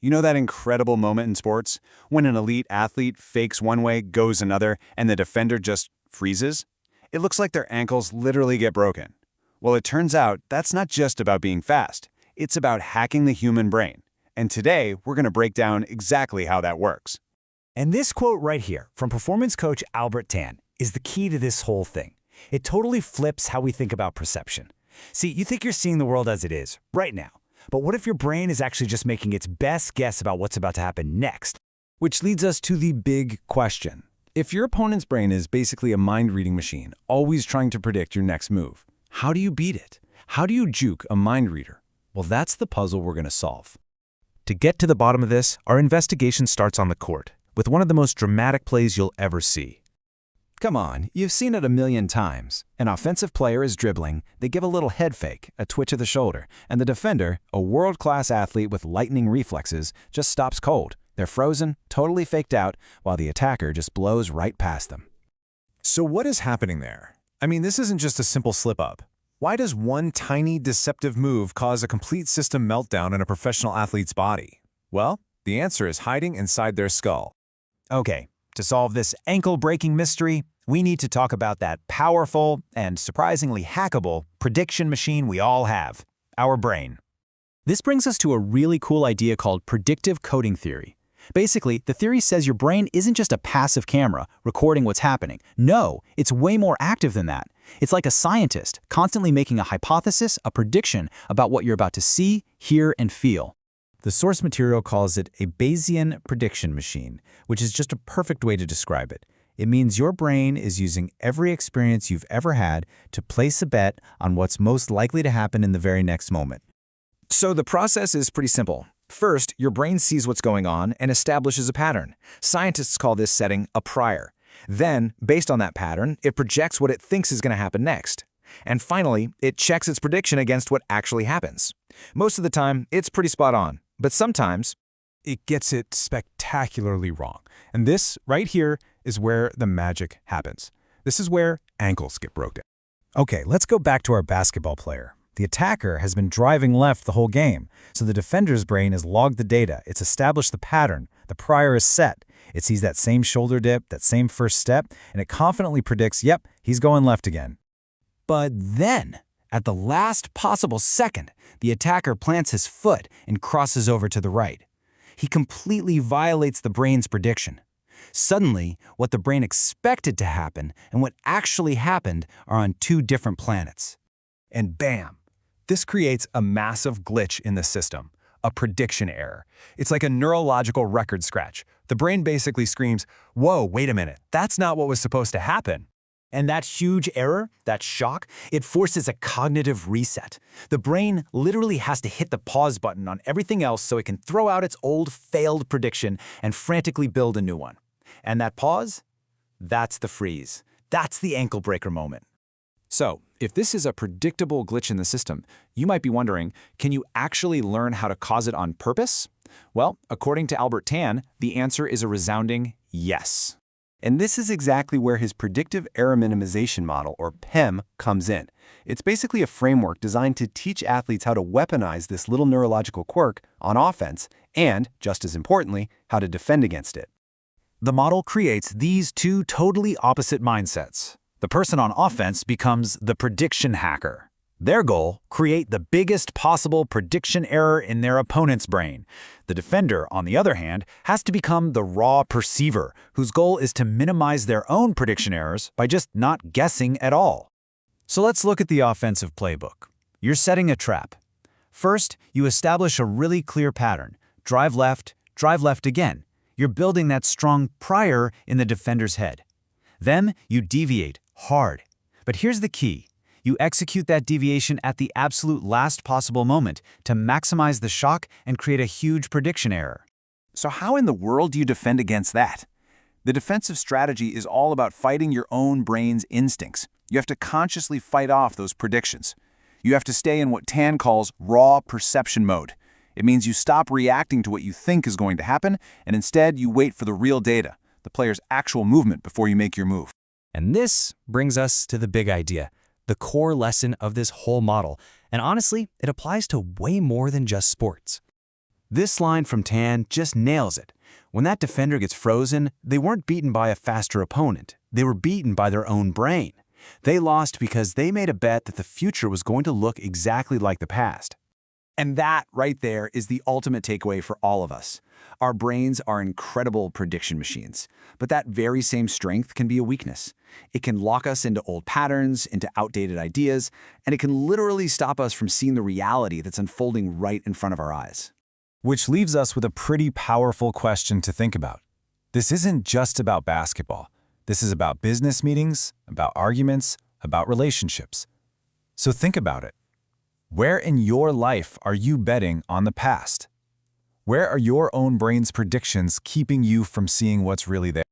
You know that incredible moment in sports? When an elite athlete fakes one way, goes another, and the defender just freezes? It looks like their ankles literally get broken. Well, it turns out that's not just about being fast. It's about hacking the human brain. And today, we're going to break down exactly how that works. And this quote right here from performance coach Albert Tan is the key to this whole thing. It totally flips how we think about perception. See, you think you're seeing the world as it is, right now. But what if your brain is actually just making its best guess about what's about to happen next? Which leads us to the big question. If your opponent's brain is basically a mind-reading machine, always trying to predict your next move, how do you beat it? How do you juke a mind reader? Well, that's the puzzle we're going to solve. To get to the bottom of this, our investigation starts on the court, with one of the most dramatic plays you'll ever see. Come on, you've seen it a million times. An offensive player is dribbling, they give a little head fake, a twitch of the shoulder, and the defender, a world-class athlete with lightning reflexes, just stops cold. They're frozen, totally faked out, while the attacker just blows right past them. So what is happening there? I mean, this isn't just a simple slip-up. Why does one tiny, deceptive move cause a complete system meltdown in a professional athlete's body? Well, the answer is hiding inside their skull. Okay, to solve this ankle-breaking mystery, we need to talk about that powerful and surprisingly hackable prediction machine we all have, our brain. This brings us to a really cool idea called predictive coding theory. Basically, the theory says your brain isn't just a passive camera recording what's happening. No, it's way more active than that. It's like a scientist constantly making a hypothesis, a prediction about what you're about to see, hear, and feel. The source material calls it a Bayesian prediction machine, which is just a perfect way to describe it. It means your brain is using every experience you've ever had to place a bet on what's most likely to happen in the very next moment. So the process is pretty simple. First, your brain sees what's going on and establishes a pattern. Scientists call this setting a prior. Then, based on that pattern, it projects what it thinks is going to happen next. And finally, it checks its prediction against what actually happens. Most of the time, it's pretty spot on. But sometimes, it gets it spectacularly wrong. And this, right here, is where the magic happens. This is where ankles get broken. Okay, let's go back to our basketball player. The attacker has been driving left the whole game, so the defender's brain has logged the data, it's established the pattern, the prior is set. It sees that same shoulder dip, that same first step, and it confidently predicts, yep, he's going left again. But then, at the last possible second, the attacker plants his foot and crosses over to the right. He completely violates the brain's prediction. Suddenly, what the brain expected to happen and what actually happened are on two different planets. and bam! This creates a massive glitch in the system, a prediction error. It's like a neurological record scratch. The brain basically screams, whoa, wait a minute, that's not what was supposed to happen. And that huge error, that shock, it forces a cognitive reset. The brain literally has to hit the pause button on everything else so it can throw out its old failed prediction and frantically build a new one. And that pause? That's the freeze. That's the ankle breaker moment. So, if this is a predictable glitch in the system, you might be wondering, can you actually learn how to cause it on purpose? Well, according to Albert Tan, the answer is a resounding yes. And this is exactly where his predictive error minimization model, or PEM, comes in. It's basically a framework designed to teach athletes how to weaponize this little neurological quirk on offense and, just as importantly, how to defend against it. The model creates these two totally opposite mindsets. The person on offense becomes the prediction hacker. Their goal, create the biggest possible prediction error in their opponent's brain. The defender, on the other hand, has to become the raw perceiver, whose goal is to minimize their own prediction errors by just not guessing at all. So let's look at the offensive playbook. You're setting a trap. First, you establish a really clear pattern. Drive left again. You're building that strong prior in the defender's head. Then you deviate hard. But here's the key. You execute that deviation at the absolute last possible moment to maximize the shock and create a huge prediction error. So how in the world do you defend against that? The defensive strategy is all about fighting your own brain's instincts. You have to consciously fight off those predictions. You have to stay in what Tan calls raw perception mode. It means you stop reacting to what you think is going to happen, and instead you wait for the real data, the player's actual movement, before you make your move. And this brings us to the big idea, the core lesson of this whole model. And honestly, it applies to way more than just sports. This line from Tan just nails it. When that defender gets frozen, they weren't beaten by a faster opponent. They were beaten by their own brain. They lost because they made a bet that the future was going to look exactly like the past. And that right there is the ultimate takeaway for all of us. Our brains are incredible prediction machines, but that very same strength can be a weakness. It can lock us into old patterns, into outdated ideas, and it can literally stop us from seeing the reality that's unfolding right in front of our eyes. Which leaves us with a pretty powerful question to think about. This isn't just about basketball. This is about business meetings, about arguments, about relationships. So think about it. Where in your life are you betting on the past? Where are your own brain's predictions keeping you from seeing what's really there?